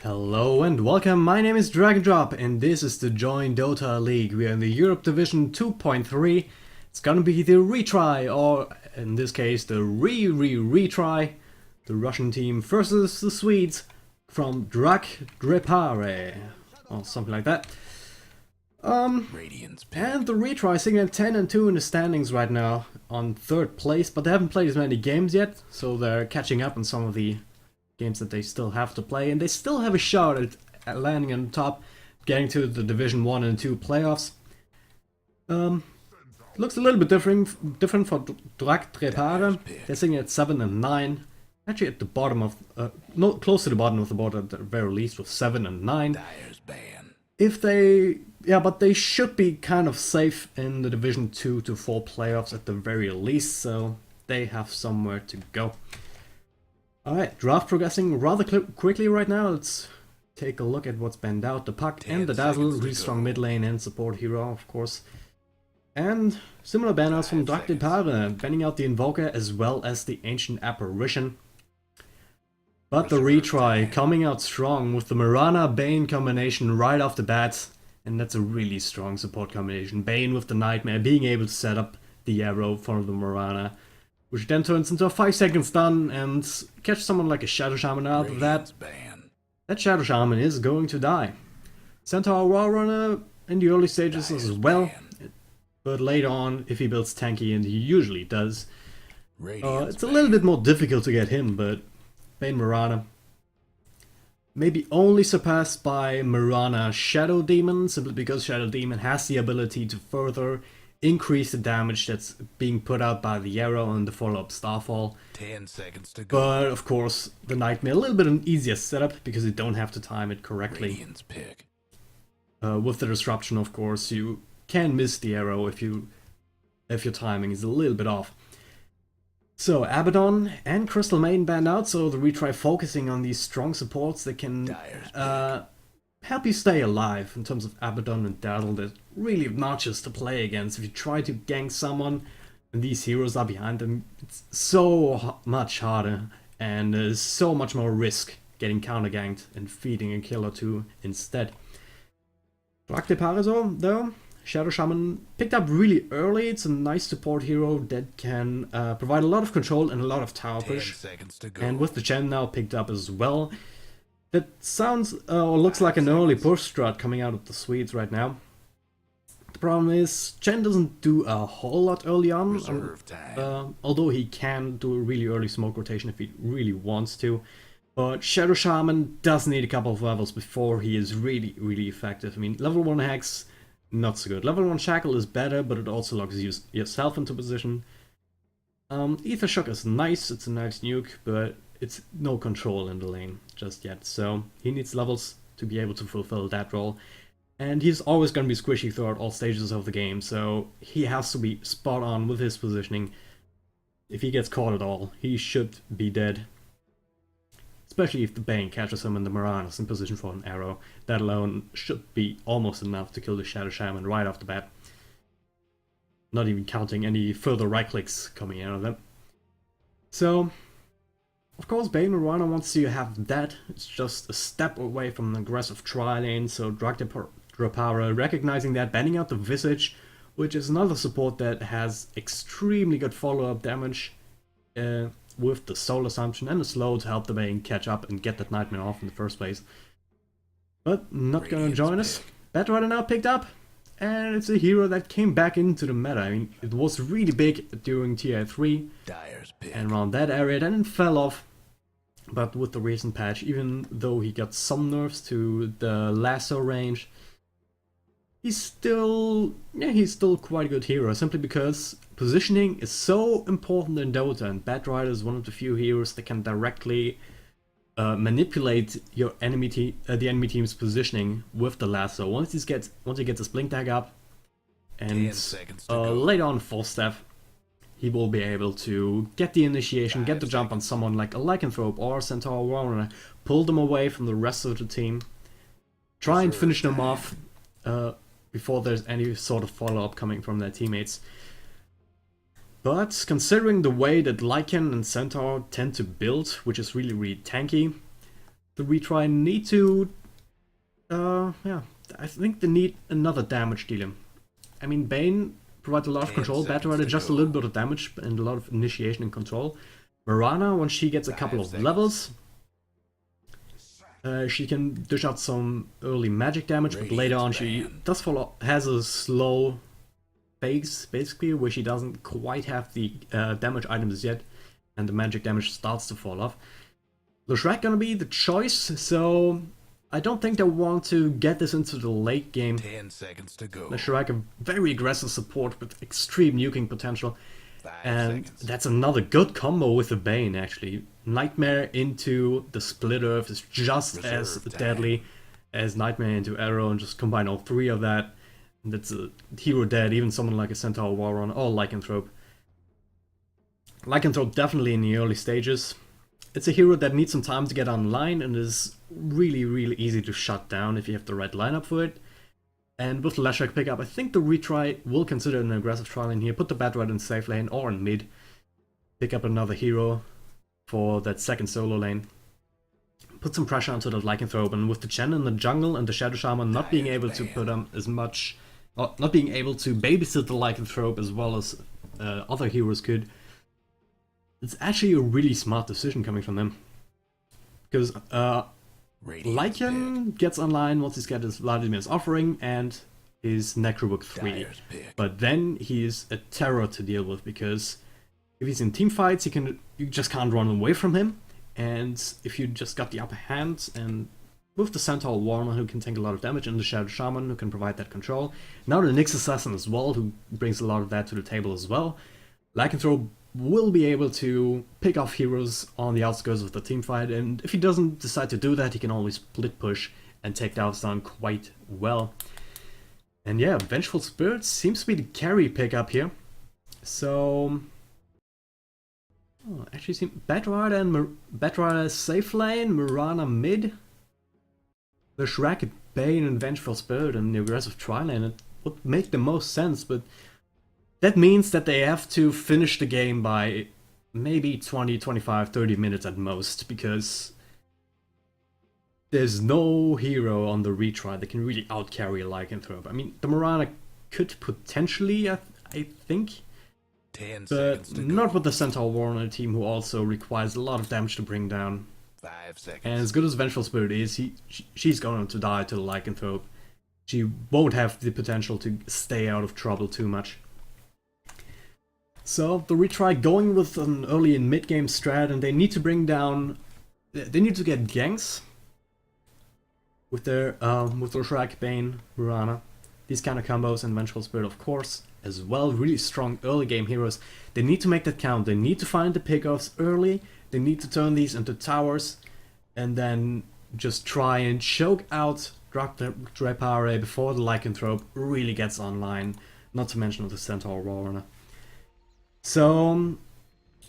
Hello and welcome, my name is Dragondrop and this is the joinDOTA League. We are in the Europe Division 2.3. It's gonna be the retry, or in this case the retry, the Russian team versus the Swedes from Drakdräpare, or something like that. And the retry sitting at 10 and 2 in the standings right now on 3rd place, but they haven't played as many games yet, so they're catching up on some of the games that they still have to play, and they still have a shot at landing on top, getting to the Division 1 and 2 playoffs. Looks a little bit different for Drakdräpare. They're sitting at 7 and 9, actually at the bottom of, close to the bottom of the board at the very least, with 7 and 9. If they, but they should be kind of safe in the Division 2 to 4 playoffs at the very least, so they have somewhere to go. Alright, draft progressing rather quickly right now. Let's take a look at what's banned out. The Puck and the Dazzle, really strong mid lane and support hero, of course. And similar bannouts from Drakdräpare, banning out the Invoker as well as the Ancient Apparition. But the retry coming out strong with the Mirana Bane combination right off the bat. And that's a really strong support combination. Bane with the Nightmare, being able to set up the arrow for the Mirana, which then turns into a 5-second stun and catch someone like a Shadow Shaman out of that. That Shadow Shaman is going to die. Centaur Warrunner in the early stages as well, but later on, if he builds tanky, and he usually does, it's a little bit more difficult to get him, but Bane Mirana maybe only surpassed by Mirana Shadow Demon, simply because Shadow Demon has the ability to further increase the damage that's being put out by the arrow and the follow-up Starfall. 10 seconds to go. But of course, the Nightmare a little bit an easier setup because you don't have to time it correctly. With the disruption, of course, you can miss the arrow if your timing is a little bit off. So Abaddon and Crystal Maiden banned out, so the retry focusing on these strong supports that can help you stay alive. In terms of Abaddon and Dazzle, they're really obnoxious to play against. If you try to gank someone and these heroes are behind them, it's so much harder and there's so much more risk getting counter ganked and feeding a kill or two instead. Drakdräpare though, Shadow Shaman picked up really early. It's a nice support hero that can provide a lot of control and a lot of tower push. And with the Chen now picked up as well, that sounds or looks like an early push strat coming out of the Swedes right now. The problem is, Chen doesn't do a whole lot early on, although he can do a really early smoke rotation if he really wants to. But Shadow Shaman does need a couple of levels before he is really effective. I mean, level 1 Hex, not so good. Level 1 Shackle is better, but it also locks yourself into position. Ether Shock is nice, it's a nice nuke, but it's no control in the lane just yet, so he needs levels to be able to fulfill that role. And he's always going to be squishy throughout all stages of the game, so he has to be spot on with his positioning. If he gets caught at all, he should be dead. Especially if the Bane catches him and the Mirana is in position for an arrow. That alone should be almost enough to kill the Shadow Shaman right off the bat. Not even counting any further right clicks coming out of them. So, of course, Bane Mirana wants to have that. It's just a step away from an aggressive tri-lane, so Drakdräpare recognizing that, banning out the Visage, which is another support that has extremely good follow-up damage with the Soul Assumption and the slow to help the Bane catch up and get that Nightmare off in the first place. But not gonna join us. Batrider now picked up, and it's a hero that came back into the meta. I mean, it was really big during TR 3 and around that area, then it fell off. But with the recent patch, even though he got some nerfs to the lasso range, he's still quite a good hero, simply because positioning is so important in Dota, and Batrider is one of the few heroes that can directly manipulate your the enemy team's positioning with the lasso. Once he gets his blink tag up, and later on full staff, he will be able to get the initiation, get the jump on someone like a Lycanthrope or Centaur Warrunner, pull them away from the rest of the team, try and finish them off before there's any sort of follow-up coming from their teammates. But considering the way that Lycan and Centaur tend to build, which is really tanky, the Retry need to... yeah, I think they need another damage dealer. I mean, Bane provides a lot of control, Drakdräpare just a little bit of damage and a lot of initiation and control. Mirana, once she gets a couple of levels, she can dish out some early magic damage, but later on she does has a slow phase, basically, where she doesn't quite have the damage items yet, and the magic damage starts to fall off. Drak gonna be the choice, so I don't think they want to get this into the late game. 10 seconds to go. Drakdräpare, a very aggressive support with extreme nuking potential. And that's another good combo with the Bane, actually. Nightmare into the Split Earth is just as deadly as Nightmare into Arrow, and just combine all three of that. And that's a hero dead, even someone like a Centaur Warrunner or Lycanthrope. Lycanthrope definitely in the early stages. It's a hero that needs some time to get online and is really, really easy to shut down if you have the right lineup for it. And with the Leshrac pickup, I think the Retry will consider an aggressive trial in here, put the Batright in safe lane or in mid, pick up another hero for that second solo lane, put some pressure onto the Lycanthrope, and with the Chen in the jungle and the Shadow Shaman not being able to put as much, not being able to babysit the Lycanthrope as well as other heroes could, it's actually a really smart decision coming from them. Because Lycan gets online once he's got his Vladimir's Offering and his Necrobook 3. But then he is a terror to deal with, because if he's in team fights, you just can't run away from him. And if you just got the upper hand, and with the Centaur Warrunner who can take a lot of damage, and the Shadow Shaman who can provide that control, now the Nyx Assassin as well, who brings a lot of that to the table as well, Lycanthrope will be able to pick off heroes on the outskirts of the teamfight, and if he doesn't decide to do that, he can always split push and take down quite well. And yeah, Vengeful Spirit seems to be the carry pickup here. So... oh, actually, Batrider and Batrider safe lane, Mirana mid. The Shrek, Bane and Vengeful Spirit and the aggressive tri lane, it would make the most sense, but that means that they have to finish the game by maybe 20, 25, 30 minutes at most, because there's no hero on the Retry that can really outcarry a Lycanthrope. I mean, the Mirana could potentially, I think, but not with the Centaur Warrunner team, who also requires a lot of damage to bring down. 5 seconds. And as good as Vengeful Spirit is, she's going to die to the Lycanthrope. She won't have the potential to stay out of trouble too much. So the Retry going with an early and mid game strat, and they need to bring down, they need to get ganks with their Shrek, Bane, Mirana, these kind of combos, and Vengeful Spirit of course as well. Really strong early game heroes. They need to make that count. They need to find the pickoffs early. They need to turn these into towers, and then just try and choke out Drakdräpare before the Lycanthrope really gets online. Not to mention the Centaur Warrunner. So, I'm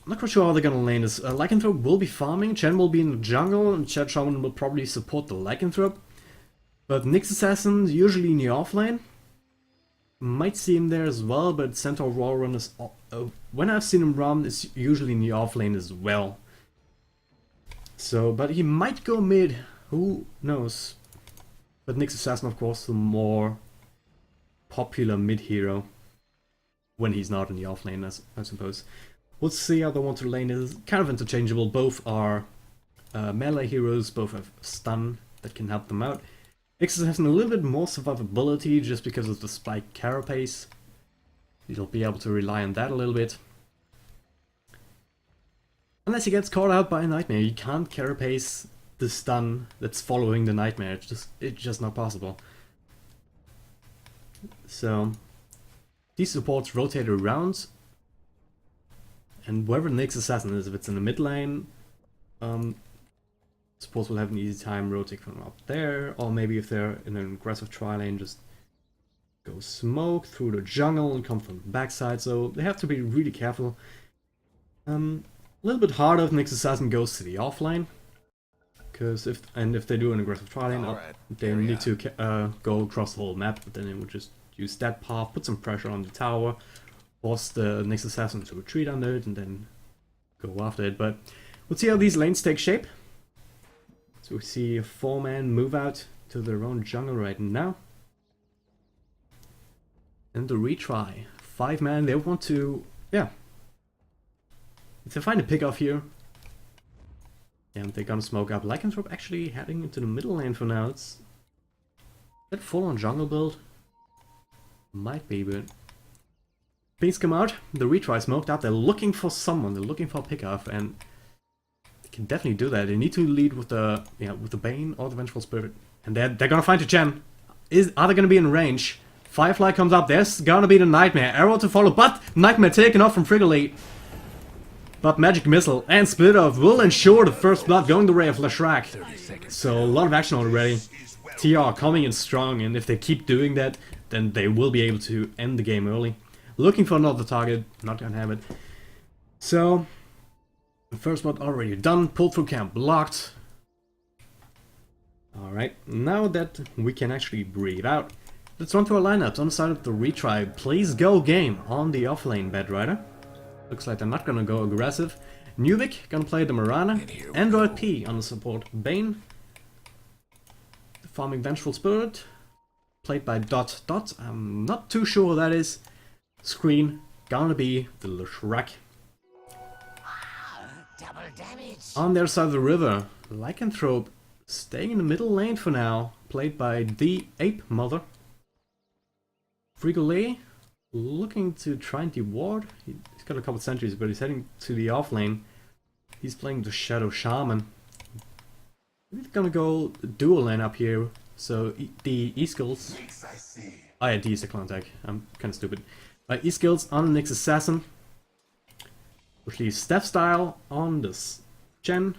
not quite sure how they're gonna lane this. Lycanthrope will be farming, Chen will be in the jungle, and Shadow Shaman will probably support the Lycanthrope. But Nyx Assassin, usually in the offlane. Might see him there as well, but Centaur Warrunner is... when I've seen him run, it's usually in the offlane as well. So, but he might go mid, who knows. But Nyx Assassin, of course, the more popular mid hero. When he's not in the offlane, I suppose. We'll see how the one to lane is. Kind of interchangeable. Both are melee heroes. Both have stun that can help them out. Nyx has a little bit more survivability just because of the spike carapace. You'll be able to rely on that a little bit. Unless he gets caught out by a Nightmare. You can't carapace the stun that's following the Nightmare. It's just not possible. So... these supports rotate around, and wherever Nyx Assassin is, if it's in the mid lane, supports will have an easy time rotating from up there, or maybe if they're in an aggressive tri lane, just go smoke through the jungle and come from the backside, so they have to be really careful. A little bit harder if Nyx Assassin goes to the offlane, because if they do an aggressive tri lane, they need to go across the whole map, but then it would just use that path, put some pressure on the tower, force the Nyx Assassin to retreat under it, and then go after it. But we'll see how these lanes take shape. So we see a 4-man move out to their own jungle right now. And the retry. 5-man, they want to... yeah. If they find a pick off here... and they're gonna smoke up. Lycanthrope actually heading into the middle lane for now. It's... that full-on jungle build? Might be, but... Things come out, the retry smoked up, they're looking for someone, they're looking for a pick-off, and... they can definitely do that. They need to lead with the... yeah, with the Bane or the Vengeful Spirit. And they're gonna find a gem. Are they gonna be in range? Firefly comes up, there's gonna be the Nightmare. Arrow to follow, but Nightmare taken off from Frigolite. But Magic Missile and Split Off will ensure the first blood going the way of Drakdräpare. So a lot of action already. TR coming in strong, and if they keep doing that, then they will be able to end the game early. Looking for another target, not gonna have it. So, the first blood already done, pulled through camp blocked. Alright, now that we can actually breathe out, let's run through our lineups. On the side of the retry, please go game on the offlane Bedrider. Looks like they're not gonna go aggressive. Nubik gonna play the Marana. Android P on the support Bane. The farming Vengeful Spirit, played by Dot. I'm not too sure who that is. Screen gonna be the Shrek. On their side of the river, Lycanthrope staying in the middle lane for now, played by the Ape Mother. Frigolite looking to try and deward. He's got a couple sentries, but he's heading to the off lane. He's playing the Shadow Shaman. He's gonna go dual lane up here. So the E-skills. Oh yeah, D is the clone tag. I'm kinda stupid. E-skills on the Nyx Assassin. Which leaves Steph Style on this Gen.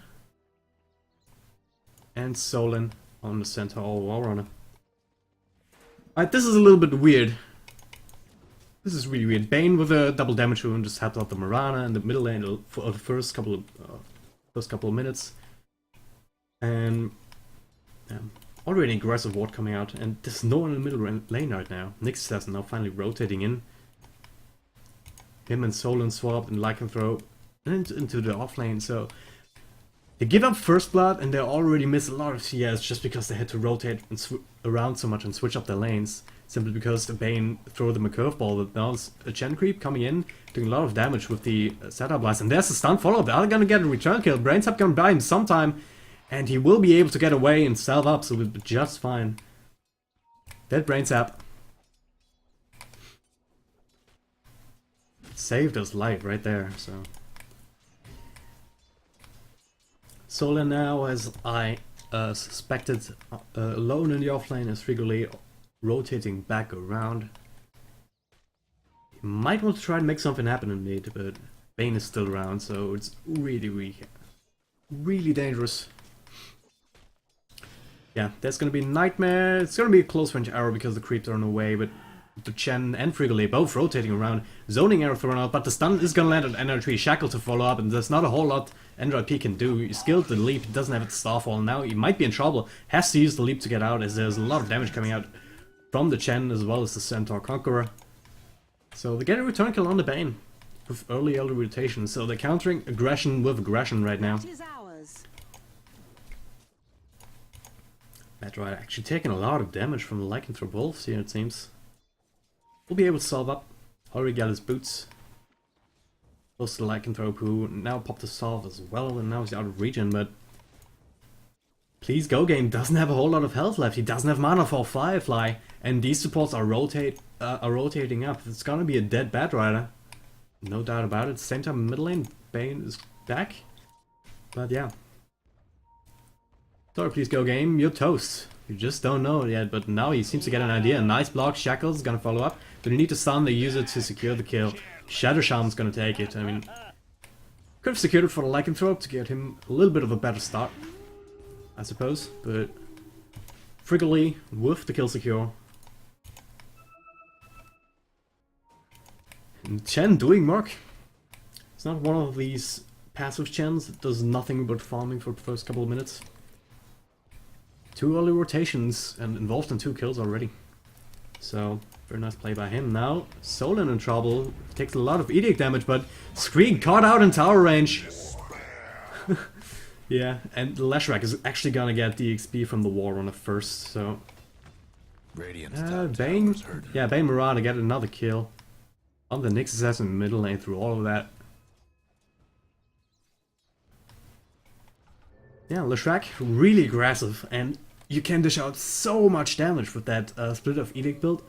And Solin on the Centaur Warrunner. Alright, this is a little bit weird. This is really weird. Bane with a double damage rune just helped out the Marana in the middle lane for the first couple of minutes. And already an aggressive ward coming out, and there's no one in the middle lane right now. Nyx Assassin now finally rotating in. Him and Solon swapped and Lycanthrope into the off lane, so they give up first blood and they already miss a lot of CS just because they had to rotate and around so much and switch up their lanes. Simply because the Bane threw them a curveball, but now it's a Gen creep coming in, doing a lot of damage with the setup blast. And there's a stun follow-up. They're gonna get a return kill. Brains up gonna buy him sometime, and he will be able to get away and salve up, so we'll be just fine. That Brains up saved his life right there, so. Solon now, as I suspected, alone in the offlane as Frigolite rotating back around. He might want to try and make something happen in mid, but Bane is still around, so it's really weak. Really dangerous. Yeah, there's gonna be Nightmare. It's gonna be a close range arrow because the creeps are in the way, but the Chen and Frigolite both rotating around, zoning arrow thrown out, but the stun is gonna land on Android P. Shackle to follow up, and there's not a whole lot Android P can do. He skilled the leap, he doesn't have its Starfall, now he might be in trouble. Has to use the leap to get out, as there's a lot of damage coming out from the Chen as well as the Centaur Conqueror. So they get a return kill on the Bane with early rotation, so they're countering aggression with aggression right now. Retry actually taking a lot of damage from the Lycanthrope Wolves here, it seems. We'll be able to solve up. Already got his boots. Close to the Lycanthrope, who now popped a solve as well, and now he's out of region, but please go game doesn't have a whole lot of health left. He doesn't have mana for Firefly, and these supports are rotating up. It's gonna be a dead Bedrider, no doubt about it. Same time, middle lane, Bane is back, but yeah. Sorry, please go game, you're toast. You just don't know it yet, but now he seems to get an idea. Nice block, Shackle's gonna follow up, but you need to stun the user to secure the kill. Shadow Shaman's gonna take it. I mean, could have secured it for the Lycanthrope to get him a little bit of a better start, I suppose, but Frigolite with the kill secure. And Chen doing work. It's not one of these passive Chens that does nothing but farming for the first couple of minutes. 2 early rotations and involved in 2 kills already. So, very nice play by him. Now, Solon in trouble. Takes a lot of edict damage, but Screen caught out in tower range. Yeah, and Leshrac is actually gonna get the XP from the War Runner first, so... Radiant's Bane... tower's hurting. Yeah, Bane Mirana get another kill. On the Nyx assassin in the middle lane through all of that. Yeah, Leshrac, really aggressive, and you can dish out so much damage with that Split of Edict build.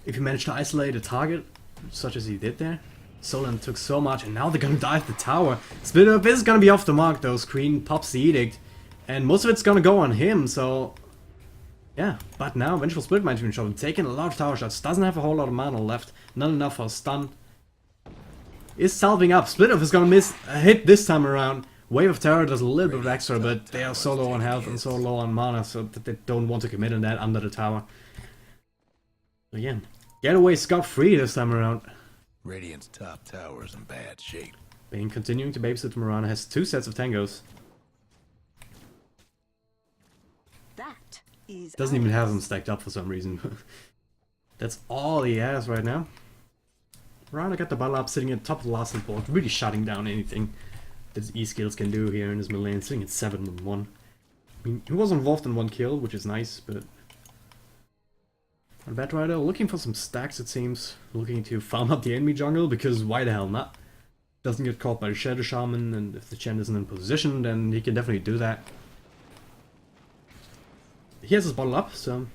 If you manage to isolate a target, such as he did there. Solan took so much, and now they're gonna dive the tower. Split up is gonna be off the mark though. Screen pops the Edict, and most of it's gonna go on him, so... Yeah, but now Vengeful Spirit might even show him. Taking a lot of tower shots, doesn't have a whole lot of mana left, not enough for a stun. Is salving up. Split Off is gonna miss a hit this time around. Wave of Terror does a little bit of extra, but they are so low on health and so low on mana, so that they don't want to commit on that under the tower. Again, get away scot-free this time around. Radiant's top tower's in bad shape. Bane continuing to babysit Mirana has 2 sets of tangos. That is Doesn't even have them stacked up for some reason. That's all he has right now. Mirana got the battle up, sitting at the top of the last board, really shutting down anything that his E-skills can do here in his middle lane, sitting at 7-1. I mean, he was involved in 1 kill, which is nice, but... On Batrider, looking for some stacks it seems. Looking to farm up the enemy jungle, because why the hell not? Doesn't get caught by the Shadow Shaman, and if the Chen isn't in position, then he can definitely do that. He has his bottle up, so...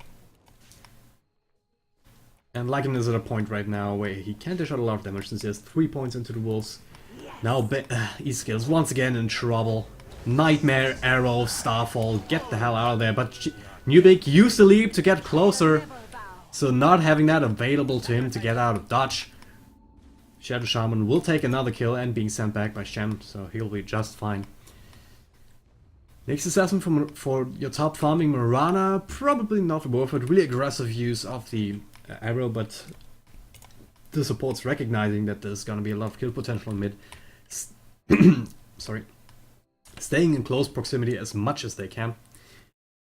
And Lycan is at a point right now where he can't dish out a lot of damage since he has 3 points into the wolves. Now E-skills once again in trouble. Nightmare, Arrow, Starfall, get the hell out of there. But Nubik used the leap to get closer, so not having that available to him to get out of dodge. Shadow Shaman will take another kill and being sent back by Shem, so he'll be just fine. Next assessment for your top farming Mirana, probably not worth it. Really aggressive use of the arrow, but the support's recognizing that there's gonna be a lot of kill potential in mid. Sorry. Staying in close proximity as much as they can.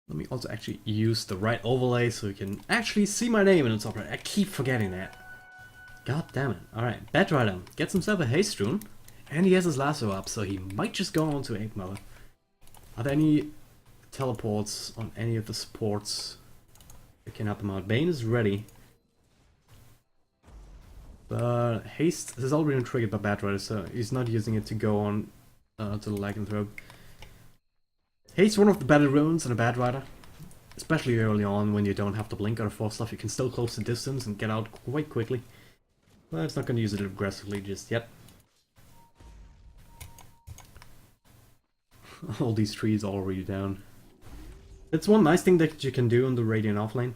Let me also actually use the right overlay so you can actually see my name in the top right. I keep forgetting that. God damn it. Alright, Batrider gets himself a haste rune, and he has his lasso up, so he might just go on to 8 Mother. Are there any teleports on any of the supports that can help them out? Bane is ready. But haste has already been triggered by Batrider, so he's not using it to go on to the Lycanthrope. Haste, one of the better runes in a Batrider. Especially early on when you don't have to blink or force stuff, you can still close the distance and get out quite quickly. But it's not going to use it aggressively just yet. All these trees are already down. It's one nice thing that you can do in the Radiant offlane.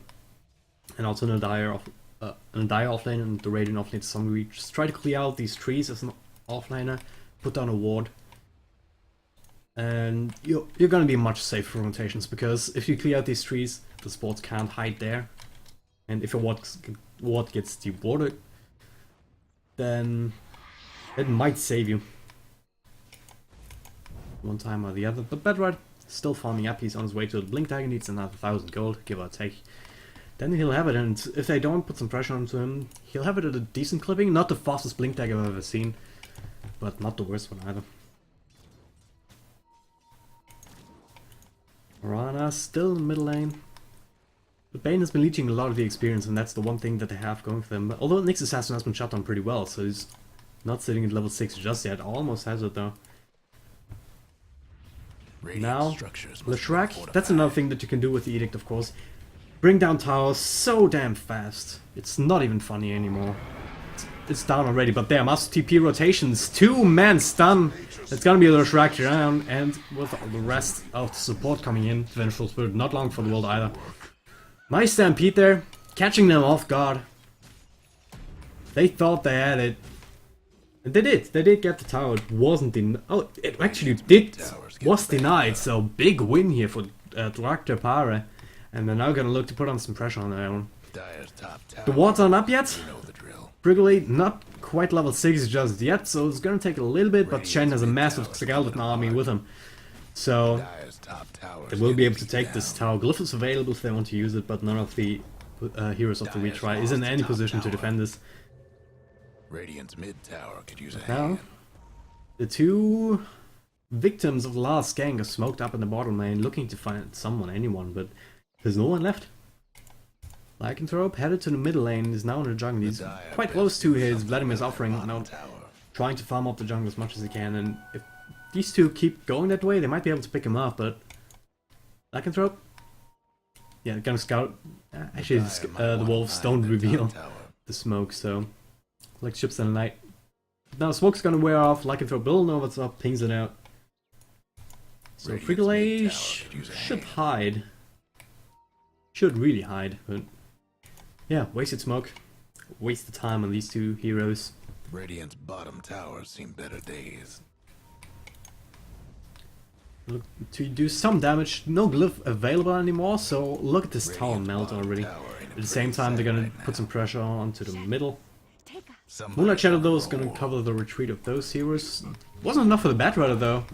And also in the Dire offlane and the Radiant offlane to some degree. Just try to clear out these trees as an offlaner. Put down a ward. And you're gonna be much safer from rotations, because if you clear out these trees, the supports can't hide there. And if a ward gets dewarded, then it might save you. One time or the other. But Batrider still farming up, he's on his way to the blink dagger, needs another 1000 gold, give or take. Then he'll have it, and if they don't put some pressure onto him, he'll have it at a decent clipping. Not the fastest blink dagger I've ever seen, but not the worst one either. Mirana still in the middle lane. But Bane has been leeching a lot of the experience, and that's the one thing that they have going for them. Although Nyx Assassin has been shut down pretty well, so he's not sitting at level 6 just yet. Almost has it though. Now, Leshrac, that's another thing that you can do with the Edict, of course. Bring down towers so damn fast. It's not even funny anymore. It's down already, but there, Master TP rotations, 2-man stun. It's gonna be a Leshrac around, and with all the rest of the support coming in, Vengeful Spirit, not long for the world either. Nice stampede there, catching them off guard. They thought they had it. And they did get the tower. It wasn't denied. Oh, it actually was denied, so big win here for Drakdräpare. And they're now gonna look to put on some pressure on their own. The wards aren't up yet. Briggly, not quite level 6 just yet, so it's gonna take a little bit, but Chen has a massive skeleton army with him. So they will be able to take this tower. Glyph is available if they want to use it, but none of the heroes of the Retry is in any position to defend this. Radiant's mid tower could use a Now, hand. the two victims of the last gang are smoked up in the bottom lane, looking to find anyone, but there's no one left. Lycanthrope headed to the middle lane, is now in the jungle. He's quite close to his Vladimir's offering, now trying to farm up the jungle as much as he can, and if these two keep going that way, they might be able to pick him up, but Lycanthrope? Yeah, gonna scout. Actually, the wolves don't reveal the smoke, so like ships in the night. Now smoke's gonna wear off, Lycanthrope will know what's up, pings it out. So Frigolay should hide. Should really hide, but yeah, wasted smoke. Wasted time on these two heroes. Radiant's bottom tower's seen better days. Look to do some damage. No glyph available anymore, so look at this tower melt already. At the same time, they're gonna put some pressure onto the middle. Moonlight Shadow though is gonna cover the retreat of those heroes. Wasn't enough for the Batrider though.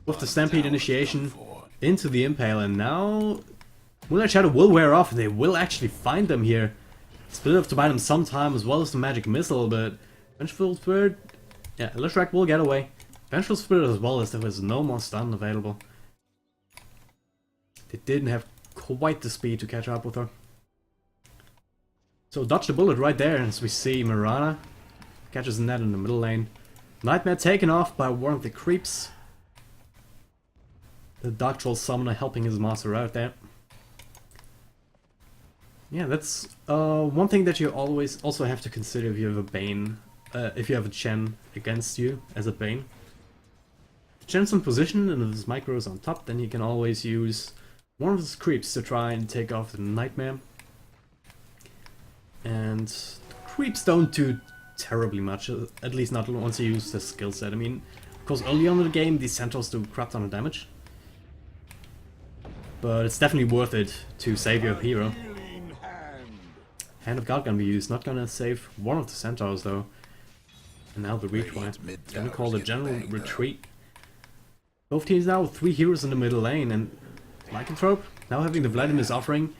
With the Stampede initiation into the Impale, and now Moonlight Shadow will wear off. They will actually find them here. Split up to buy them some time as well as the Magic Missile, but Vengeful Spirit, yeah, Drakdräpare will get away. Vengeful Spirit as well, as there was no more stun available. They didn't have quite the speed to catch up with her. So dodge the bullet right there, as we see Mirana catches the net in the middle lane. Nightmare taken off by one of the creeps. The Dark Troll Summoner helping his master out there. Yeah, that's one thing that you always also have to consider if you have a Bane, if you have a Chen against you as a Bane. If Chen's in position and if his micro is on top, then he can always use one of his creeps to try and take off the Nightmare. And the creeps don't do terribly much, at least not once you use the skill set. I mean, of course early on in the game these centaurs do crap ton of damage. But it's definitely worth it to save your hero. Hand of God gonna be used, not gonna save one of the centaurs though. And now the Retry. Gonna call the general retreat. Both teams now with 3 heroes in the middle lane, and Lycanthrope, now having the Vladimir's offering,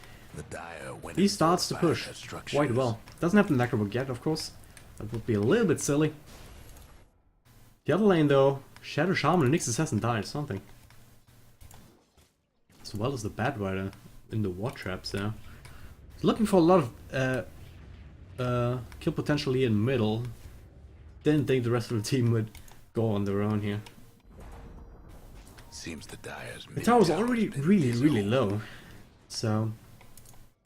he starts to push quite well. Doesn't have the Necrobook yet, of course. That would be a little bit silly. The other lane though, Shadow Shaman and Nyx Assassin died, something. As well as the Batrider in the War Traps there. Looking for a lot of kill potential here in the middle. Didn't think the rest of the team would go on their own here. Seems the tower's already really low. So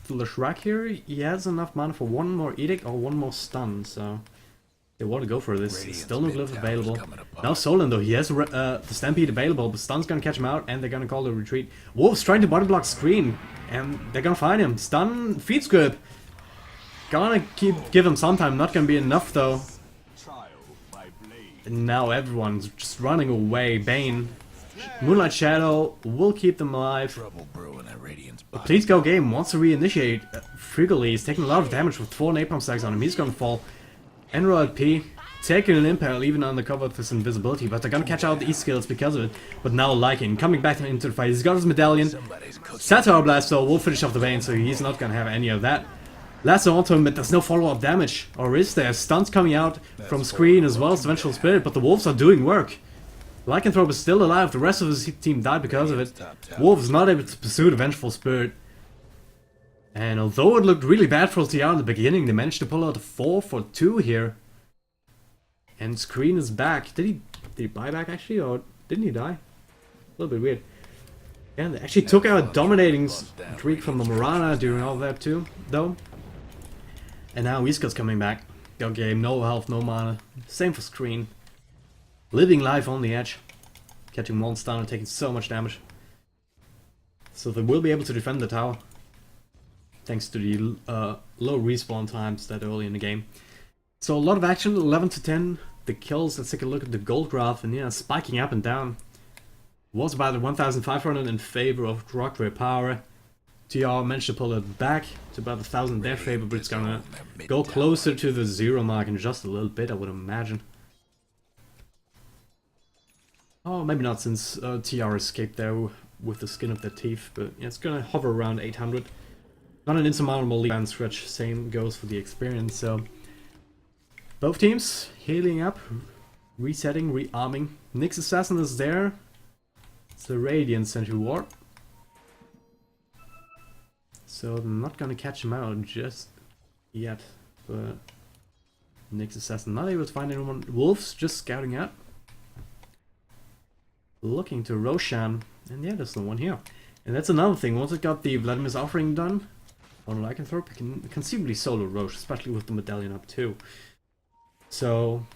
for the Shrek here, he has enough mana for one more Edict or one more stun, so they want to go for this. Still no glyph available. Now Solon though, he has the Stampede available, but stun's gonna catch him out and they're gonna call the retreat. Wolf's trying to body block screen, and they're gonna find him. Stun, feed script. Gonna give him some time, not gonna be enough though. And now everyone's just running away. Bane, Moonlight Shadow will keep them alive. The Please Go game wants to reinitiate. Frigolay is taking a lot of damage with 4 napalm stacks on him. He's gonna fall. Enroll P, taking an Impale even under cover of his invisibility, but they're gonna catch out the E-skills because of it. But now Lycan coming back into the fight. He's got his medallion. Satire Blast though will finish off the Bane, so he's not gonna have any of that. Lasso onto him, but there's no follow-up damage. Or is there? Stunts coming out from screen as well as the Vengeful Spirit, but the Wolves are doing work. Lycanthrope is still alive, the rest of his team died because of it. Wolf is not able to pursue the Vengeful Spirit. And although it looked really bad for TR in the beginning, they managed to pull out a 4 for 2 here. And Screen is back. Did he buy back actually, or didn't he die? A little bit weird. Yeah, they actually took out a dominating streak from the Mirana during all that too, though. And now Iska's coming back. Go game, no health, no mana. Same for Screen. Living life on the edge. Catching one stun and taking so much damage. So they will be able to defend the tower. Thanks to the low respawn times that early in the game. So a lot of action, 11 to 10. The kills, let's take a look at the gold graph, and yeah, spiking up and down. Was about 1,500 in favor of Drakdräpare. TR managed to pull it back to about 1,000 in their favor, but it's gonna go closer to the 0 mark in just a little bit, I would imagine. Oh, maybe not, since TR escaped there with the skin of their teeth, but yeah, it's gonna hover around 800. Not an insurmountable lead stretch, same goes for the experience, so... Both teams healing up, resetting, rearming. Nyx Assassin is there, It's the Radiant Sentry Ward. So I'm not gonna catch him out just yet. But Nyx Assassin not able to find anyone. Wolves just scouting out. Looking to Roshan. And yeah, there's the one here. And that's another thing. Once it got the Vladimir's Offering done on Lycanthrope, you can conceivably solo Roche, especially with the medallion up too. So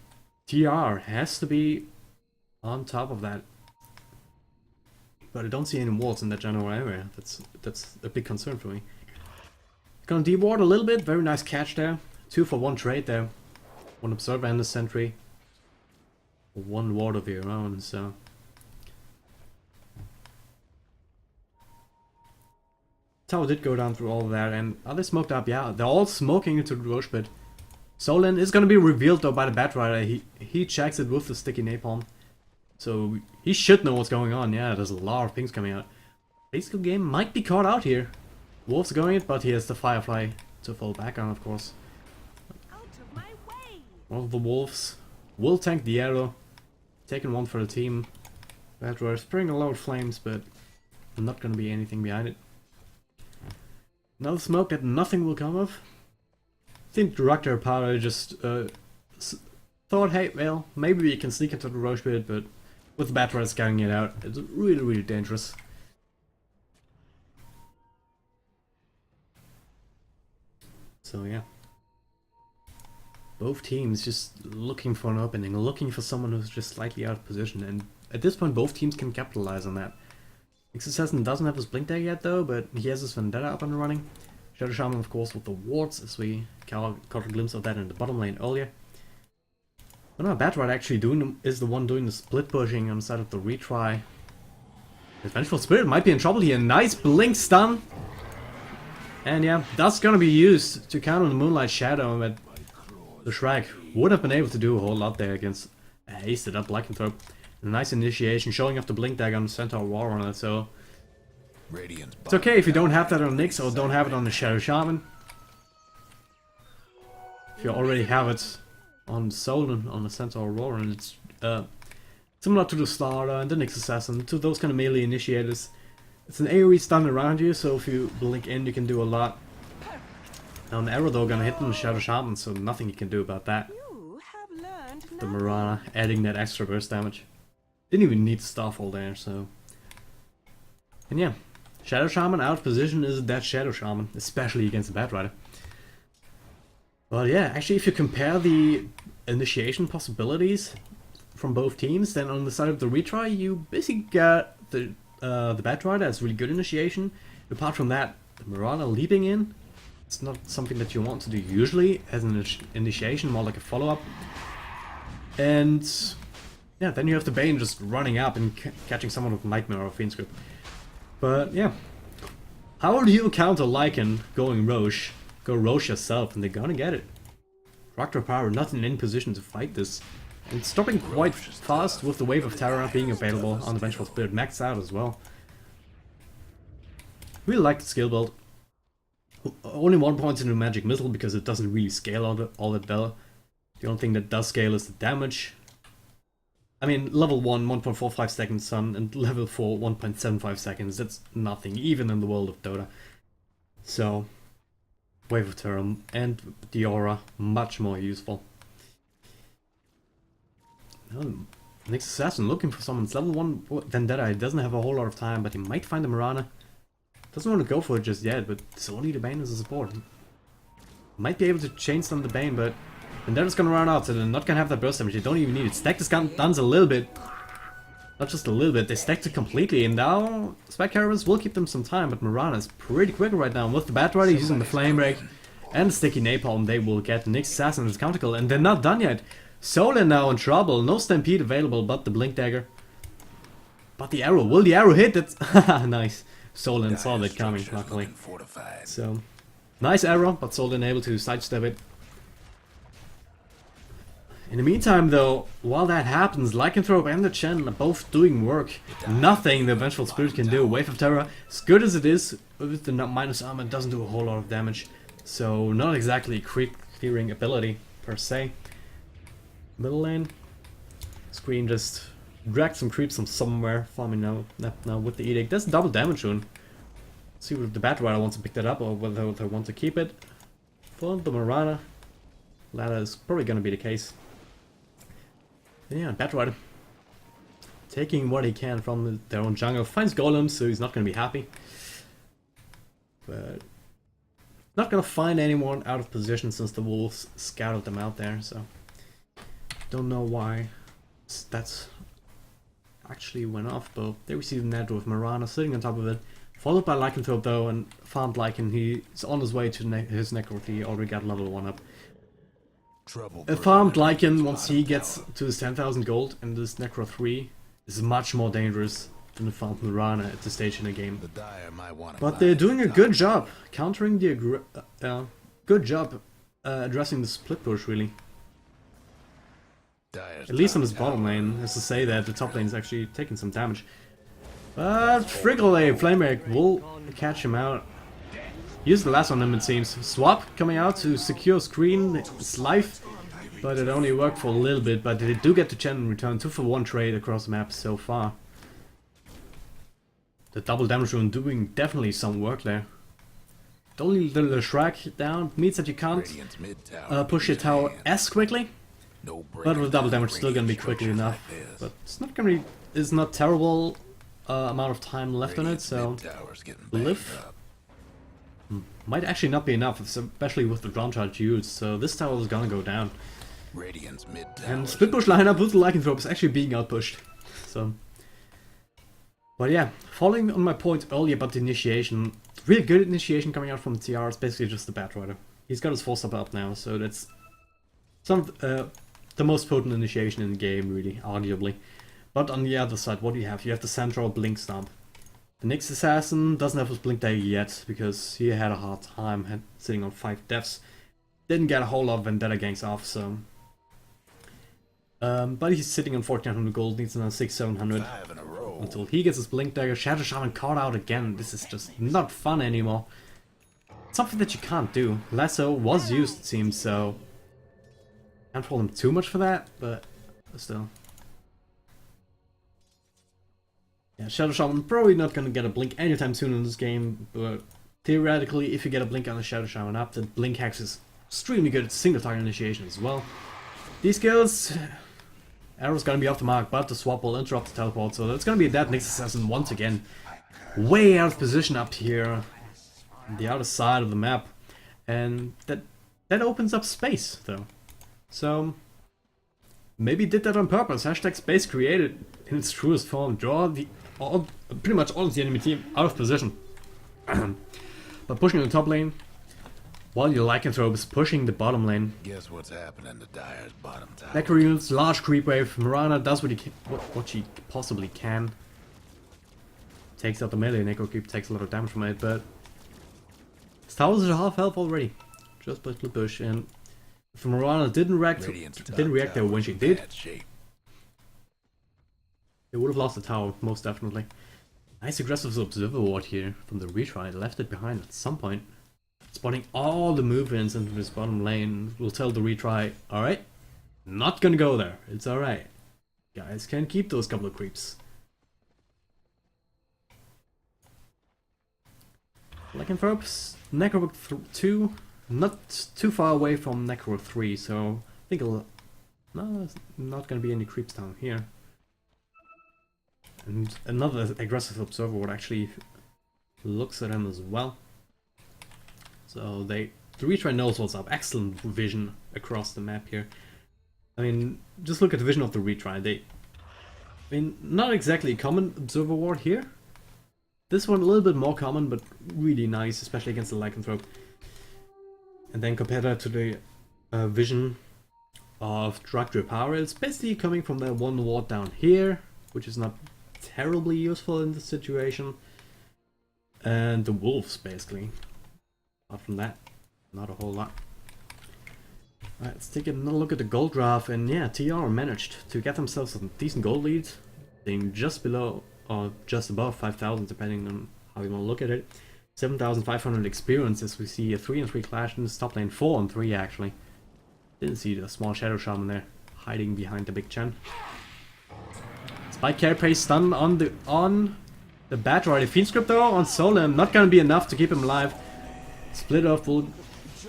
TR has to be on top of that. But I don't see any wards in that general area. That's a big concern for me. Gonna deward a little bit. Very nice catch there. 2 for 1 trade there. 1 observer and a sentry. 1 ward of your own, so. Tower did go down through all of that, and are they smoked up? Yeah, they're all smoking into the Roche pit. Solin is gonna be revealed though by the Batrider. He checks it with the sticky napalm. So he should know what's going on. Yeah, there's a lot of pings coming out. Basic game might be caught out here. Wolf's going it, but he has the Firefly to fall back on, of course. Out of my way. One of the Wolves will tank the arrow. Taking 1 for the team. Batrider spraying a lot of flames, but not gonna be anything behind it. Another smoke that nothing will come of. I think Drakdräpare just thought, hey, well, maybe we can sneak into the Roche pit, but with the Batrider scouting it out, it's really, really dangerous. So yeah. Both teams just looking for an opening, looking for someone who's just slightly out of position, and at this point both teams can capitalize on that. Nyx Assassin doesn't have his Blink Dagger yet though, but he has his Vendetta up and running. Shadow Shaman of course with the wards, as we caught a glimpse of that in the bottom lane earlier. What our Batrider actually doing is the one doing the split pushing on the side of the retry. The Vengeful Spirit might be in trouble here. Nice Blink stun! And yeah, that's gonna be used to counter the Moonlight Shadow, but the Shrek would have been able to do a whole lot there against a hasted up Lycanthrope. A nice initiation, showing off the Blink Dagger on the Centaur Warrunner, so it's okay if you don't have that on Nyx or don't have it on the Shadow Shaman. If you already have it on Solon, on the Centaur Warrunner, it's similar to the Starter and the Nyx Assassin, to those kind of melee initiators. It's an AoE stun around you, so if you blink in you can do a lot. Now an arrow though gonna hit on the Shadow Shaman, so nothing you can do about that. You have learned The Mirana adding that extra burst damage. Didn't even need Starfall there, so. And yeah, Shadow Shaman out of position is a dead Shadow Shaman, especially against the Batrider. But yeah, actually if you compare the initiation possibilities from both teams, then on the side of the retry you basically get the Batrider has really good initiation. Apart from that, the Mirana leaping in, it's not something that you want to do usually as an initiation, more like a follow-up. And yeah, then you have the Bane just running up and catching someone with Nightmare or Fiend's Grip. But yeah, how do you counter Lycan going Roche? Go Roche yourself and they're gonna get it. Drakdräpare not in any position to fight this. And stopping quite fast with the Wave of Terror being available on the Vengeful Spirit maxed out as well. Really like the skill build. Only 1 point into Magic Missile because it doesn't really scale all that well. The only thing that does scale is the damage. I mean, level 1, 1.45 seconds stun, and level 4, 1.75 seconds. That's nothing, even in the world of Dota. So, Wave of Terror and the Aura, much more useful. Nyx Assassin looking for someone's level 1 Vendetta. He doesn't have a whole lot of time, but he might find the Mirana. Doesn't want to go for it just yet, but it's only the Bane as a support. Might be able to chain stun the Bane, but Vendetta's gonna run out, so they're not gonna have that burst damage. They don't even need it. Stack the guns a little bit. Not just a little bit, they stacked it completely, and now Spec Caravans will keep them some time, but Mirana is pretty quick right now. With the Batrider using the Flame Break and the Sticky Napalm, they will get Nyx Assassin as counterkill, and they're not done yet. Solin now in trouble. No Stampede available, but the Blink Dagger. But the arrow. Will the arrow hit? That's nice. Solin saw that coming, luckily. So, nice arrow, but Solin able to sidestep it. In the meantime, though, while that happens, Lycanthrope and the Chen are both doing work. Nothing the Vengeful Spirit can do. Wave of Terror, as good as it is, with the minus armor, doesn't do a whole lot of damage. So, not exactly a creep clearing ability, per se. Middle lane, screen just Drag some creeps from somewhere, farming now with the edict. That's double damage rune. See if the Drakdräpare wants to pick that up or whether they want to keep it. For the Marana, latter is probably gonna be the case. Yeah, Drakdräpare taking what he can from their own jungle. Finds golems, so he's not gonna be happy. But not gonna find anyone out of position since the wolves scouted them out there, so don't know why that's actually went off, but there we see the Nether with Marana sitting on top of it, followed by Lycanthrope though, and farmed Lycan. He's on his way to his Necro. He already got level 1 up. A farmed Lycan, once he gets to his 10,000 gold, and this Necro 3 is much more dangerous than the farmed Marana at this stage in the game. But they're doing a good job countering the good job addressing the split push, really. At least on this bottom lane, as to say that the top lane is actually taking some damage. But Friggle Flamewake will catch him out. Use the last on him, it seems. Swap coming out to secure screen his life, but it only worked for a little bit. But they do get to Chen in return. 2-for-1 trade across the map so far. The double damage rune doing definitely some work there. The only little Shrek down means that you can't push your tower as quickly. But with double damage, still gonna be quickly enough. But it's not gonna be. It's not terrible amount of time left on it, so live might actually not be enough, especially with the ground charge used. So this tower is gonna go down. And split push lineup with the Lycanthrope is actually being outpushed. So, but yeah, following on my point earlier about the initiation, really good initiation coming out from TR is basically just the Drakdräpare. He's got his 4-star up now, so that's some the most potent initiation in the game, really, arguably. But on the other side, what do you have? You have the Central Blink Stomp. The Nyx Assassin doesn't have his Blink Dagger yet, because he had a hard time sitting on 5 deaths. Didn't get a whole lot of Vendetta ganks off, so... but he's sitting on 1400 gold, needs another 600-700 until he gets his Blink Dagger. Shadow Shaman caught out again. This is just not fun anymore. Something that you can't do. Lasso was used, it seems, so... Can't fault him too much for that, but still. Yeah, Shadow Shaman probably not gonna get a blink anytime soon in this game, but theoretically, if you get a blink on the Shadow Shaman up, the blink hex is extremely good at single target initiation as well. These skills, arrow's gonna be off the mark, but the swap will interrupt the teleport, so that's gonna be a dead Nyx Assassin once again. Way out of position up here, on the other side of the map, and that opens up space though. So, maybe did that on purpose. Hashtag space created in its truest form. Draw pretty much all of the enemy team out of position. But pushing the top lane, while your Lycanthrope is pushing the bottom lane. Guess what's happening to Dire's bottom tower? Necro units, large creep wave. Marana does what she possibly can. Takes out the melee. Necro creep takes a lot of damage from it, but his towers are half health already. Just by split push, and if Marana didn't react there when she did, they would have lost the tower, most definitely. Nice aggressive Observer Ward here from the Retry. Left it behind at some point. Spawning all the movements into this bottom lane will tell the Retry, alright, not gonna go there, it's alright. Guys can keep those couple of creeps. Lycanthropes, Necrobook 2. Not too far away from Necro 3, so I think no, there's not gonna be any creeps down here. And another aggressive observer would actually looks at him as well. So the Retry knows what's up. Excellent vision across the map here. I mean, just look at the vision of the Retry. Not exactly a common observer ward here. This one a little bit more common, but really nice, especially against the Lycanthrope. And then compare that to the vision of Drakdräpare. It's basically coming from that one ward down here, which is not terribly useful in this situation. And the wolves, basically. Apart from that, not a whole lot. Alright, let's take another look at the gold graph, and yeah, TR managed to get themselves a decent gold lead, being just below or just above 5,000, depending on how you want to look at it. 7,500 experience as we see a 3-3 clash in this top lane, 4-3 actually. Didn't see the small Shadow Shaman there, hiding behind the big Chen. It's Spike Carapace stun on the Bat Rider. Fiend Script though on Solim, not gonna be enough to keep him alive. Split off will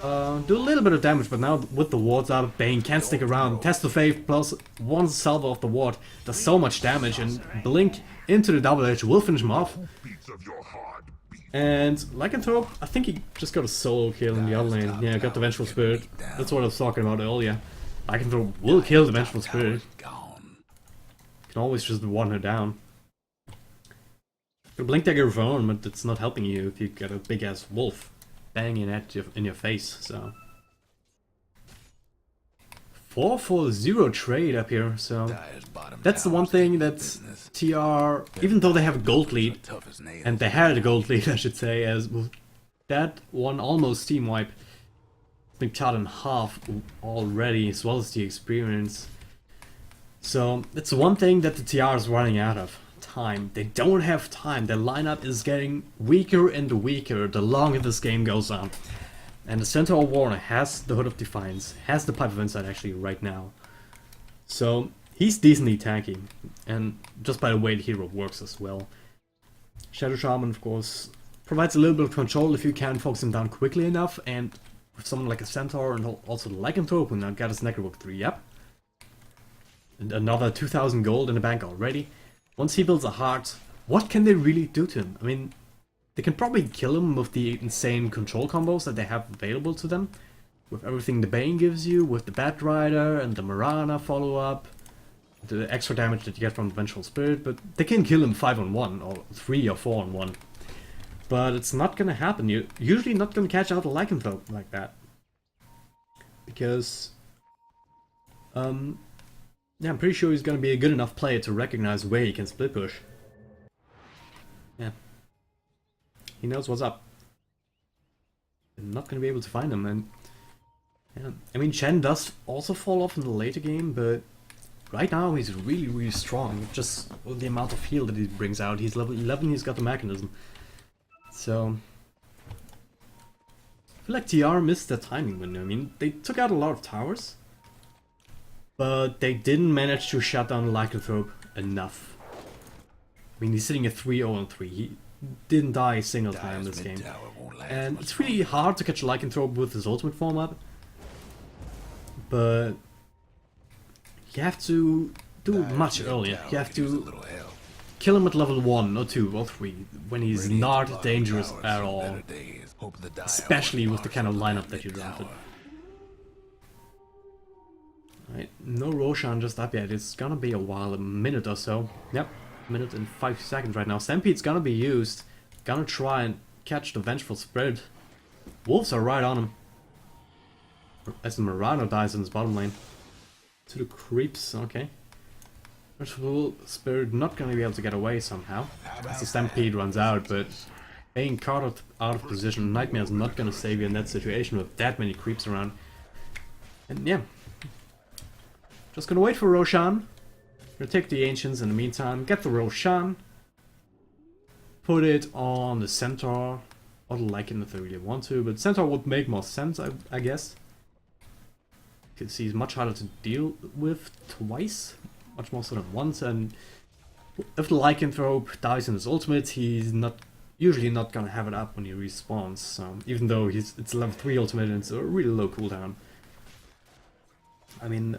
do a little bit of damage, but now with the wards up, Bane can't stick around. Test of Faith plus one salvo of the ward does so much damage, and Blink into the double edge will finish him off. And Lycanthrope, I think he just got a solo kill in the other lane. Yeah, got the Vengeful Spirit. That's what I was talking about earlier. Lycanthrope will kill the Vengeful Spirit. Can always just one her down. The Blink Dagger Reborn, but it's not helping you if you get a big ass wolf banging at you in your face. So 4-4-0 trade up here. So that's the one thing that TR, even though they have a gold lead, and they had a gold lead, I should say, as that one almost team wipe, been cut in half already, as well as the experience. So it's one thing that the TR is running out of. Time. They don't have time. Their lineup is getting weaker and weaker the longer this game goes on. And the Centaur Warner has the Hood of Defiance, has the Pipe of Insight actually right now. So he's decently tanky, and just by the way the hero works as well. Shadow Shaman, of course, provides a little bit of control if you can focus him down quickly enough, and with someone like a Centaur and also the Lycanthrope, who now got his Necrobook 3, yep. And another 2000 gold in the bank already. Once he builds a heart, what can they really do to him? I mean, they can probably kill him with the insane control combos that they have available to them. With everything the Bane gives you, with the Bat Rider and the Marana follow-up. The extra damage that you get from the Vengeful Spirit, but they can kill him 5-on-1 or 3 or 4-on-1. But it's not gonna happen. You're usually not gonna catch out a Lycanthrope like that. Because yeah, I'm pretty sure he's gonna be a good enough player to recognize where he can split push. Yeah. He knows what's up. They're not gonna be able to find him, and yeah. I mean, Chen does also fall off in the later game, but right now he's really, really strong. Just with the amount of heal that he brings out. He's level 11, he's got the mechanism. So I feel like TR missed their timing window. I mean, they took out a lot of towers, but they didn't manage to shut down the Lycanthrope enough. I mean, he's sitting at 3-0-3. He didn't die a single time in this game. And it's really hard to catch a Lycanthrope with his ultimate form up. But you have to do it much earlier. You have to kill him at level 1 or 2 or 3 when he's not dangerous at all. Especially with the kind of lineup that you drafted. Right, no Roshan just up yet. It's gonna be a while, a minute or so. Yep, a minute and 5 seconds right now. Stampede's gonna be used. Gonna try and catch the Vengeful Spirit. Wolves are right on him. As the Murano dies in his bottom lane. To the creeps, okay. Vengeful Spirit not gonna be able to get away somehow. As the Stampede runs out, but being caught out of position, Nightmare's not gonna save you in that situation with that many creeps around. And yeah. Just gonna wait for Roshan. Gonna take the Ancients in the meantime, get the Roshan. Put it on the Centaur. Or the Lycan if they really want to, but Centaur would make more sense, I guess. Because he's much harder to deal with twice. Much more so than once, and if the Lycanthrope dies in his ultimate, he's usually not gonna have it up when he respawns. So even though it's level 3 ultimate and it's a really low cooldown. I mean,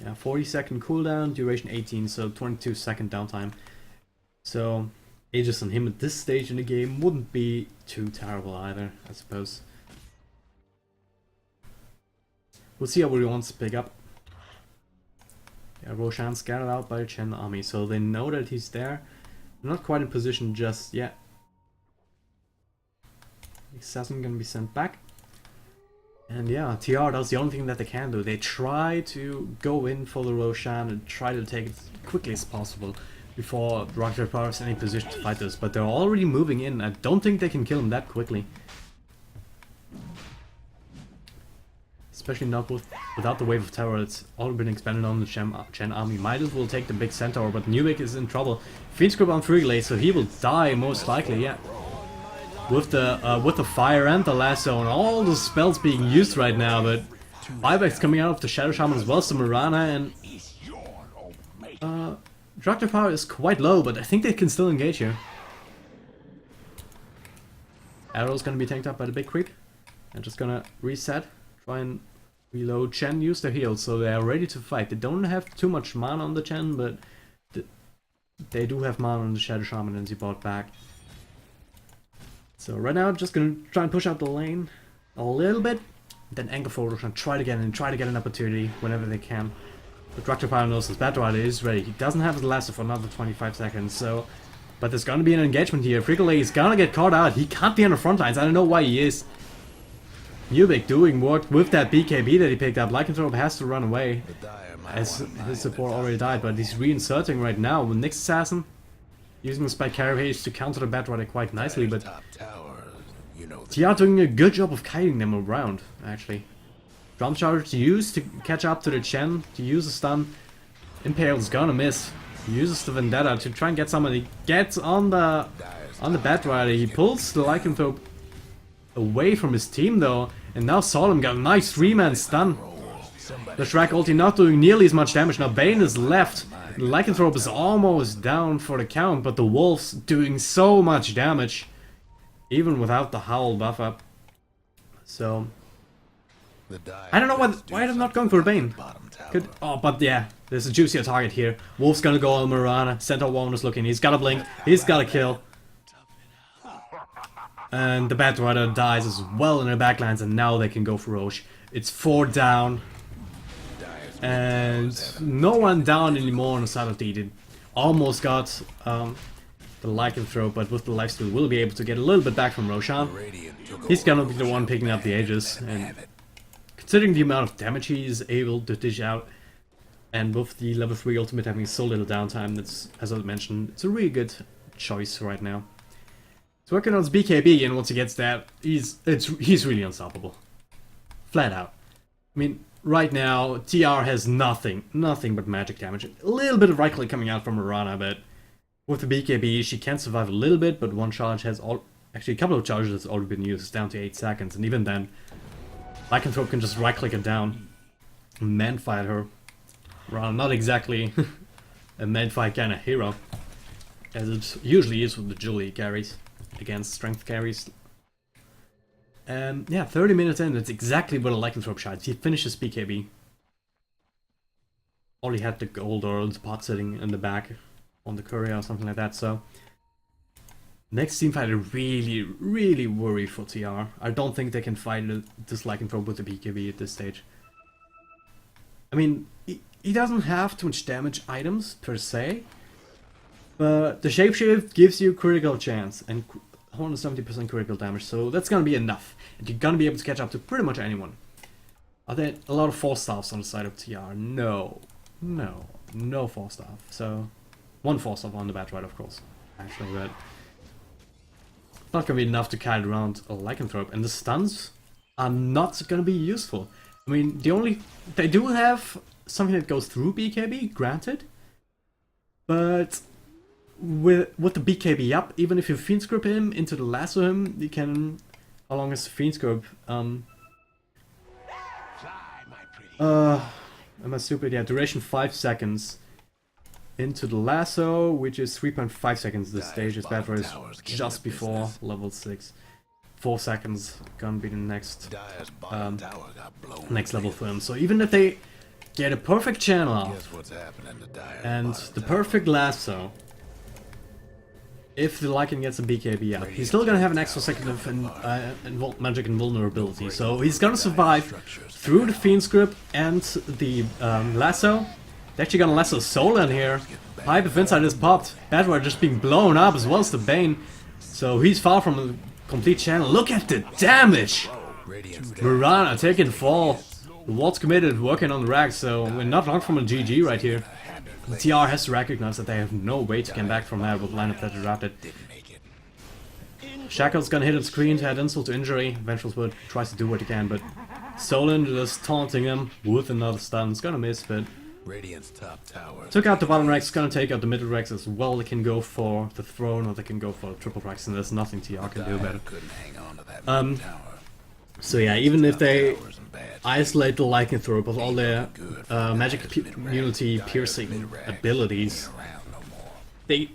yeah, 40-second cooldown, duration 18, so 22-second downtime. So Aegis on him at this stage in the game wouldn't be too terrible either, I suppose. We'll see how he wants to pick up. Yeah, Roshan's scattered out by the Chen army, so they know that he's there. Not quite in position just yet. Assassin gonna be sent back. And yeah, TR does the only thing that they can do. They try to go in for the Roshan and try to take it as quickly as possible before Drakdräpare is in any position to fight this, but they're already moving in. I don't think they can kill him that quickly. Especially not without the wave of terror that's already been expanded on the Chen army. Might as well take the big Centaur, but Nubik is in trouble. Fiend Script on 3 late, so he will die most likely, yeah. With the fire and the lasso and all the spells being used right now, but buyback's coming out of the Shadow Shaman as well as the Marana, and Drakdräpare is quite low, but I think they can still engage here. Arrow's gonna be tanked up by the big creep. I'm just gonna reset, try and reload. Chen use their heals, so they are ready to fight. They don't have too much mana on the Chen, but they do have mana on the Shadow Shaman and he bought back. So right now I'm just gonna try and push out the lane a little bit, then Anchor Forward and try to get an opportunity whenever they can. But Drakdräpare knows his Battle Rider is ready. He doesn't have his lasso for another 25 seconds, so... But there's gonna be an engagement here. Freakily is gonna get caught out. He can't be on the front lines. I don't know why he is. Ubik doing work with that BKB that he picked up. Lycanthrope has to run away, as his support already died, but he's reinserting right now with Nyx Assassin. Using the Spike Carapace to counter the Battle Rider quite nicely, but... TR doing a good job of kiting them around, actually. Drum Charge to use to catch up to the Chen, to use a stun. Impale's gonna miss. He uses the Vendetta to try and get somebody. Gets on the Bat Rider. He pulls the Lycanthrope away from his team though, and now Solemn got a nice 3-man stun. The Drak ulti not doing nearly as much damage. Now Bane is left. The Lycanthrope is almost down for the count, but the Wolf's doing so much damage, even without the Howl buff up. So I don't know why they're not going for a Bane. Oh, but yeah, there's a juicier target here. Wolf's gonna go on Mirana. Centaur Warren is looking. He's got a blink. He's got a kill. And the Bat Rider dies as well in their backlines, and now they can go for Roche. It's 4 down. And no one down anymore on the side of D. They almost got the Lycanthrope, but with the lifesteal will be able to get a little bit back from Roshan. He's gonna be the one picking up the Aegis, and considering the amount of damage he is able to dish out, and with the level 3 ultimate having so little downtime, that's, as I mentioned, it's a really good choice right now. He's working on his BKB, and once he gets that, he's really unstoppable. Flat out. I mean, right now, TR has nothing but magic damage. A little bit of right click coming out from Mirana, but with the BKB she can survive a little bit, but one charge has actually a couple of charges has already been used. It's down to 8 seconds, and even then, Lycanthrope can just right click it down, man fight her. Well, not exactly a man fight kind of hero, as it usually is with the Julie carries against strength carries. And yeah, 30 minutes in, that's exactly what a Lycanthrope shot. He finishes BKB. Or he had the gold or the pot sitting in the back on the courier or something like that, so... Next team fight, I really worry for TR. I don't think they can fight this Lycanthrope with the BKB at this stage. I mean, he doesn't have too much damage items per se, but the Shapeshift gives you critical chance and 170% critical damage, so that's gonna be enough. And you're gonna be able to catch up to pretty much anyone. Are there a lot of 4-staffs on the side of TR? No 4-staff. So, 1 4-staff on the Bat Rider, of course, actually, but not gonna be enough to kite around a Lycanthrope, and the stuns are not gonna be useful. I mean, they do have something that goes through BKB, granted, but with the BKB up, even if you Fiend Script him into the lasso him, you can, how long is Fiend Script? Am I stupid? Yeah, duration 5 seconds. Into the lasso, which is 3.5 seconds this stage. His Bat Rider is just before level 6. 4 seconds gonna be the next level for him. So even if they get a perfect channel off and the perfect lasso, if the Lycan gets a BKB up, he's still gonna have an extra second of magic invulnerability. So he's gonna survive through the Fiend Script and the lasso. They're actually gonna lasso Solan here. Pipe of Insight is popped. Bat Rider just being blown up as well as the Bane. So he's far from a complete channel. Look at the damage! Mirana taking the fall. The ward's committed, working on the rack, so we're not long from a GG right here. The TR has to recognize that they have no way to come back from that with lineup that is drafted. Shackle's gonna hit his screen to add insult to injury. Ventralswood tries to do what he can, but Solan just taunting him with another stun. It's gonna miss, but took out the bottom Rex, gonna take out the middle Rex as well. They can go for the throne or they can go for triple Rex, and there's nothing TR can do about it. So yeah, even if they isolate the lycanthrope of all their magic immunity piercing abilities, they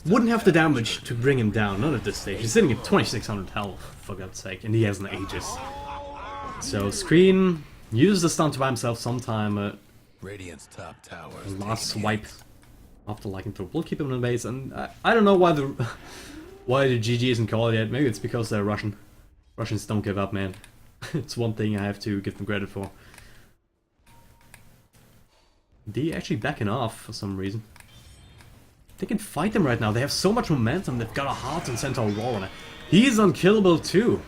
wouldn't have the damage to bring him down, not at this stage. He's sitting at 2600 health, for God's sake, and he hasn't Aegis. So Screen uses the stun to buy himself some time. Radiant's top tower. Last swipe after lycanthrope will keep him in base, and I don't know why the GG isn't called yet. Maybe it's because they're Russian. Russians don't give up, man. It's one thing I have to give them credit for. They're actually backing off for some reason. They can fight them right now. They have so much momentum. They've got a Heart and Centaur War on it. He's unkillable too.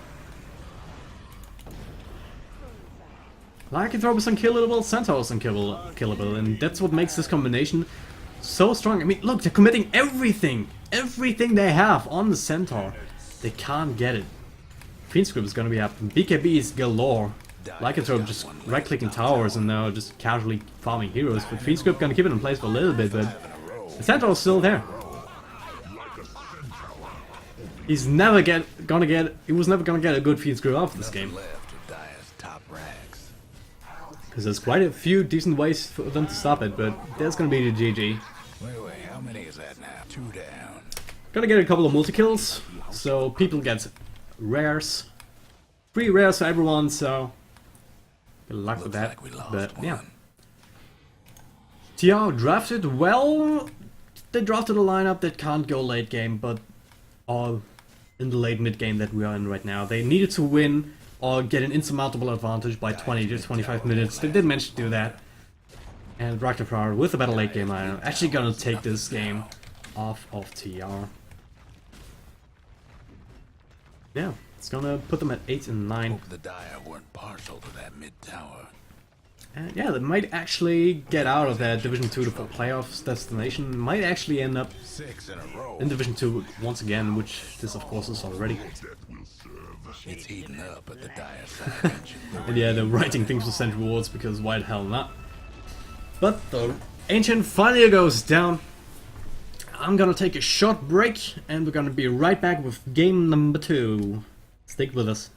Lycanthrope is unkillable, Centaur is unkillable, and that's what makes this combination so strong. I mean, look, they're committing everything they have on the Centaur. They can't get it. Fiendscript is gonna be up. BKB is galore. Lycanthrope just right-clicking towers and now just casually farming heroes. But Fiendscript gonna keep it in place for a little bit, but the Centaur is still there. He was never gonna get a good Fiendscript off this game. Because there's quite a few decent ways for them to stop it, but there's gonna be the GG. Wait, how many is that now? 2 down. Gonna get a couple of multi-kills, so people get rares. Free rares for everyone, so good luck with that. But yeah. TR drafted well. They drafted a lineup that can't go late game, but all in the late mid game that we are in right now. They needed to win or get an insurmountable advantage by 20 to 25 minutes. They did manage to do that. And Drakdräpare with a better late game lineup actually gonna take this game off of TR. Yeah, it's gonna put them at 8 and 9. Hope the Dire weren't partial to that mid tower. And yeah, they might actually get out of that Division 2 to playoffs destination. Might actually end up 6 in a row. in Division 2 once again, which this of course is already. It's heating up at the Dire side. And yeah, they're writing things for Central Wards because why the hell not? But the Ancient finally goes down. I'm gonna take a short break and we're gonna be right back with game number 2. Stick with us.